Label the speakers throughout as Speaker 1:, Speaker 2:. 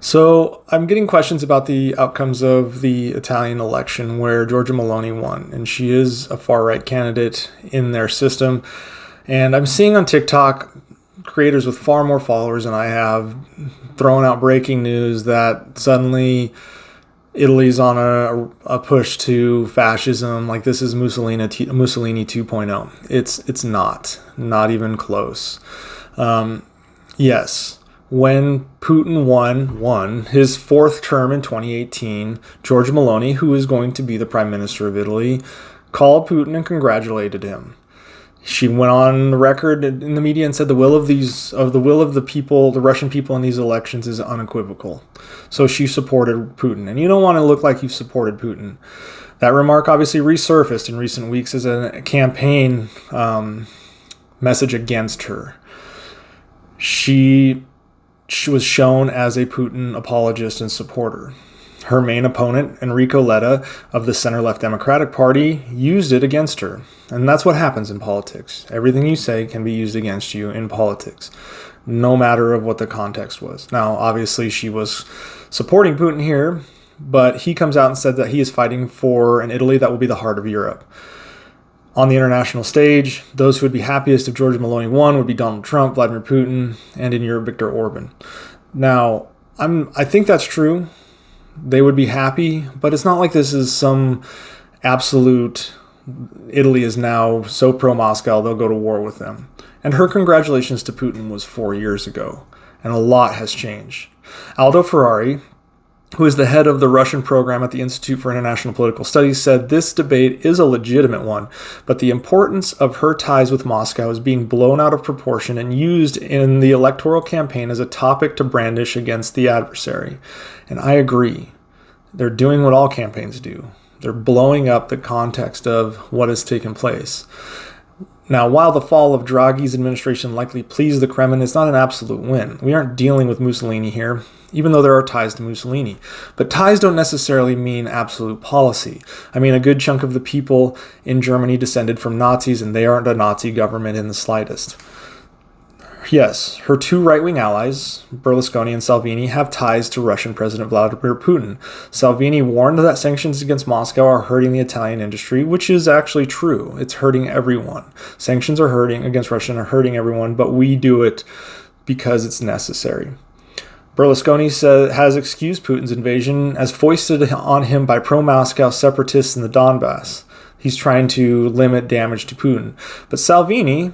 Speaker 1: So I'm getting questions about the outcomes of the Italian election where Giorgia Meloni won, and she is a far right candidate in their system. And I'm seeing on TikTok creators with far more followers than I have throwing out breaking news that suddenly Italy's on a push to fascism, like this is Mussolini 2.0. It's not even close. Yes, when Putin won his fourth term in 2018, Giorgia Meloni, who is going to be the prime minister of Italy, called Putin and congratulated him. She went on the record in the media and said the will of the people, the Russian people in these elections is unequivocal. So she supported Putin. And you don't want to look like you've supported Putin. That remark obviously resurfaced in recent weeks as a campaign message against her. She was shown as a Putin apologist and supporter. Her main opponent, Enrico Letta of the center-left Democratic Party, used it against her. And that's what happens in politics. Everything you say can be used against you in politics, no matter of what the context was. Now, obviously, she was supporting Putin here, but he comes out and said that he is fighting for an Italy that will be the heart of Europe. On the international stage, those who would be happiest if Giorgia Meloni won would be Donald Trump, Vladimir Putin, and in Europe, Viktor Orban. Now, I think that's true. They would be happy, but it's not like this is some absolute Italy is now so pro-Moscow they'll go to war with them. And her congratulations to Putin was 4 years ago, and a lot has changed. Aldo Ferrari, who is the head of the Russian program at the Institute for International Political Studies, said this debate is a legitimate one, but the importance of her ties with Moscow is being blown out of proportion and used in the electoral campaign as a topic to brandish against the adversary. And I agree. They're doing what all campaigns do. They're blowing up the context of what has taken place. Now, while the fall of Draghi's administration likely pleased the Kremlin, it's not an absolute win. We aren't dealing with Mussolini here, even though there are ties to Mussolini. But ties don't necessarily mean absolute policy. I mean, a good chunk of the people in Germany descended from Nazis, and they aren't a Nazi government in the slightest. Yes, her two right-wing allies, Berlusconi and Salvini, have ties to Russian President Vladimir Putin. Salvini warned that sanctions against Moscow are hurting the Italian industry, which is actually true. It's hurting everyone. Sanctions are hurting against Russia are hurting everyone, but we do it because it's necessary. Berlusconi has excused Putin's invasion as foisted on him by pro-Moscow separatists in the Donbass. He's trying to limit damage to Putin. But Salvini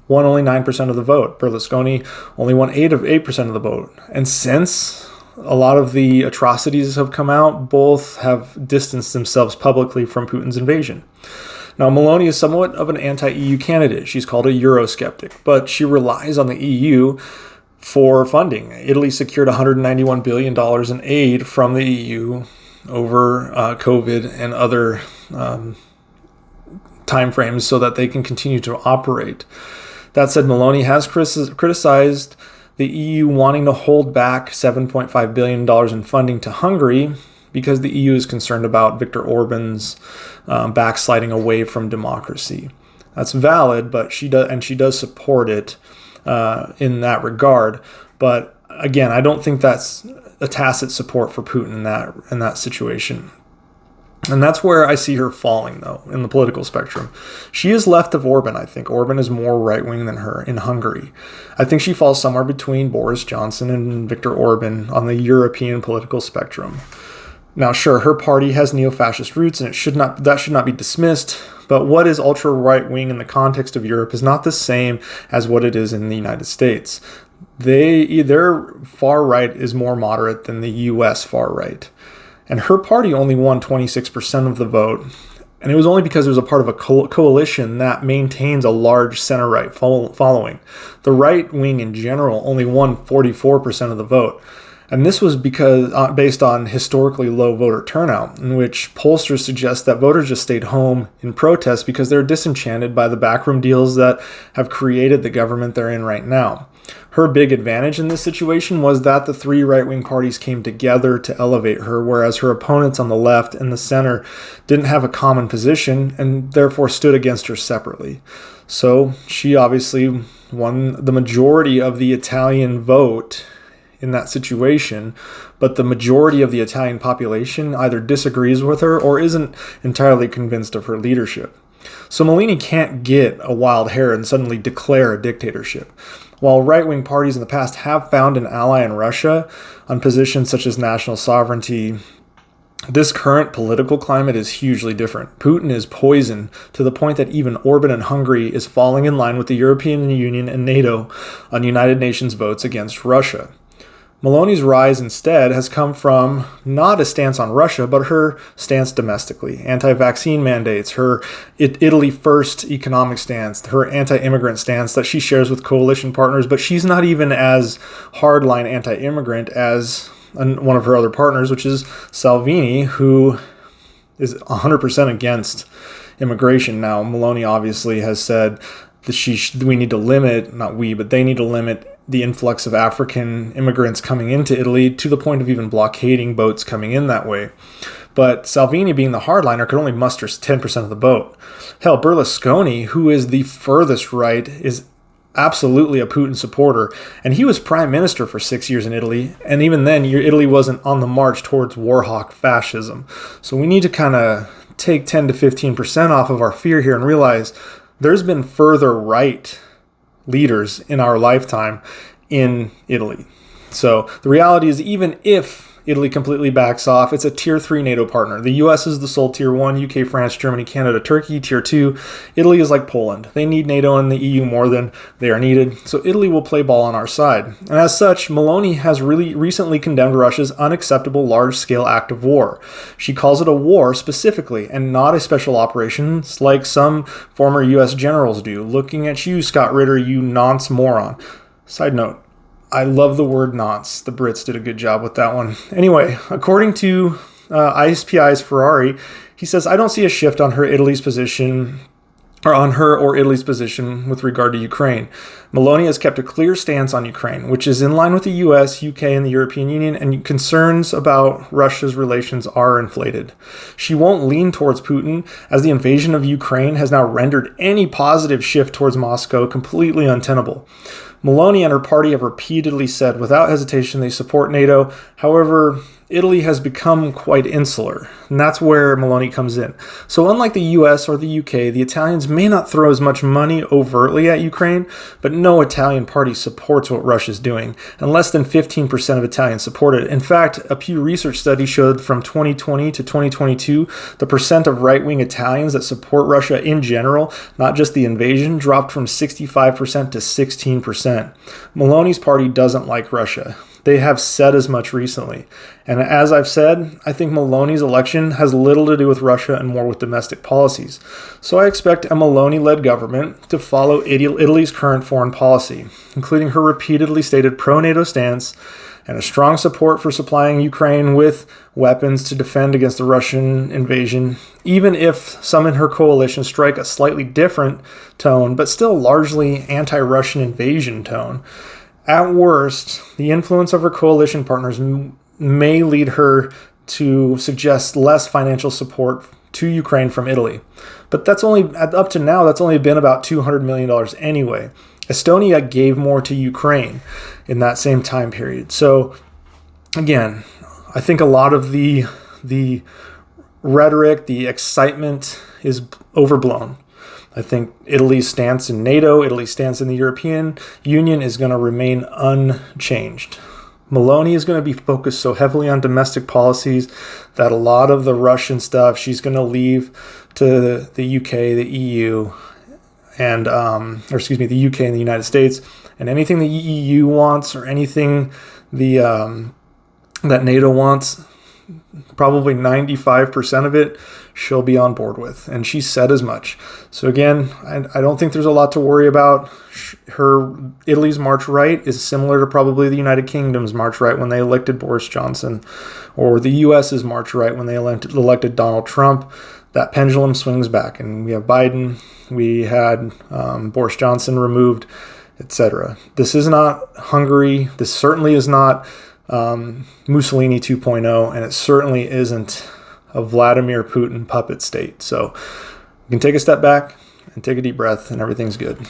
Speaker 1: won only 9% of the vote. Berlusconi only won 8% of the vote. And since a lot of the atrocities have come out, both have distanced themselves publicly from Putin's invasion. Now, Meloni is somewhat of an anti-EU candidate. She's called a Eurosceptic, but she relies on the EU for funding. Italy secured $191 billion in aid from the EU over COVID and other timeframes so that they can continue to operate. That said, Meloni has criticized the EU wanting to hold back $7.5 billion in funding to Hungary because the EU is concerned about Viktor Orban's backsliding away from democracy. That's valid, but she does support it in that regard. But again, I don't think that's a tacit support for Putin in that situation. And that's where I see her falling, though, in the political spectrum. She is left of Orban, I think. Orban is more right-wing than her in Hungary. I think she falls somewhere between Boris Johnson and Viktor Orban on the European political spectrum. Now, sure, her party has neo-fascist roots, and that should not be dismissed. But what is ultra-right-wing in the context of Europe is not the same as what it is in the United States. Their far right is more moderate than the U.S. far right. And her party only won 26% of the vote. And it was only because it was a part of a coalition that maintains a large center-right following. The right wing in general only won 44% of the vote. And this was based on historically low voter turnout, in which pollsters suggest that voters just stayed home in protest because they're disenchanted by the backroom deals that have created the government they're in right now. Her big advantage in this situation was that the three right-wing parties came together to elevate her, whereas her opponents on the left and the center didn't have a common position and therefore stood against her separately. So she obviously won the majority of the Italian vote in that situation, but the majority of the Italian population either disagrees with her or isn't entirely convinced of her leadership. So Mussolini can't get a wild hair and suddenly declare a dictatorship. While right-wing parties in the past have found an ally in Russia on positions such as national sovereignty, this current political climate is hugely different. Putin is poison to the point that even Orban in Hungary is falling in line with the European Union and NATO on United Nations votes against Russia. Meloni's rise instead has come from not a stance on Russia, but her stance domestically. Anti-vaccine mandates, her Italy first economic stance, her anti-immigrant stance that she shares with coalition partners, but she's not even as hardline anti-immigrant as one of her other partners, which is Salvini, who is 100% against immigration. Now, Meloni obviously has said that we need to limit, not we, but they need to limit the influx of African immigrants coming into Italy to the point of even blockading boats coming in that way. But Salvini, being the hardliner, could only muster 10% of the vote. Hell, Berlusconi, who is the furthest right, is absolutely a Putin supporter, and he was prime minister for 6 years in Italy, and even then Italy wasn't on the march towards warhawk fascism. So we need to kind of take 10 to 15% off of our fear here and realize there's been further right leaders in our lifetime in Italy. So the reality is, even if Italy completely backs off, it's a tier 3 NATO partner. The US is the sole tier 1, UK, France, Germany, Canada, Turkey, tier 2. Italy is like Poland. They need NATO and the EU more than they are needed. So Italy will play ball on our side. And as such, Meloni has really recently condemned Russia's unacceptable large-scale act of war. She calls it a war specifically and not a special operation like some former US generals do. Looking at you, Scott Ritter, you nonce moron. Side note, I love the word nonce. The Brits did a good job with that one. Anyway, according to ISPI's Ferrari, he says, I don't see a shift on her Italy's position or Italy's position with regard to Ukraine. Meloni has kept a clear stance on Ukraine, which is in line with the US, UK, and the European Union, and concerns about Russia's relations are inflated. She won't lean towards Putin, as the invasion of Ukraine has now rendered any positive shift towards Moscow completely untenable. Meloni and her party have repeatedly said without hesitation they support NATO. However, Italy has become quite insular, and that's where Meloni comes in. So unlike the US or the UK, the Italians may not throw as much money overtly at Ukraine, but no Italian party supports what Russia's doing, and less than 15% of Italians support it. In fact, a Pew Research study showed from 2020 to 2022, the percent of right-wing Italians that support Russia in general, not just the invasion, dropped from 65% to 16%. Meloni's party doesn't like Russia. They have said as much recently. And as I've said, I think Meloni's election has little to do with Russia and more with domestic policies. So I expect a Meloni-led government to follow Italy's current foreign policy, including her repeatedly stated pro-NATO stance and a strong support for supplying Ukraine with weapons to defend against the Russian invasion, even if some in her coalition strike a slightly different tone, but still largely anti-Russian invasion tone. At worst, the influence of her coalition partners may lead her to suggest less financial support to Ukraine from Italy. But that's only, up to now, that's only been about $200 million anyway. Estonia gave more to Ukraine in that same time period. So, again, I think a lot of the rhetoric, the excitement is overblown. I think Italy's stance in NATO, Italy's stance in the European Union is going to remain unchanged. Meloni is going to be focused so heavily on domestic policies that a lot of the Russian stuff she's going to leave to the UK, the EU, and the UK and the United States, and anything the EU wants or anything that NATO wants, probably 95% of it she'll be on board with, and she said as much. So again, I don't think there's a lot to worry about. Italy's march right is similar to probably the United Kingdom's march right when they elected Boris Johnson, or the US's march right when they elected Donald Trump. That pendulum swings back, and we have Biden, we had Boris Johnson removed, etc. This is not Hungary. This certainly is not Mussolini 2.0, and it certainly isn't a Vladimir Putin puppet state. So we can take a step back and take a deep breath, and everything's good.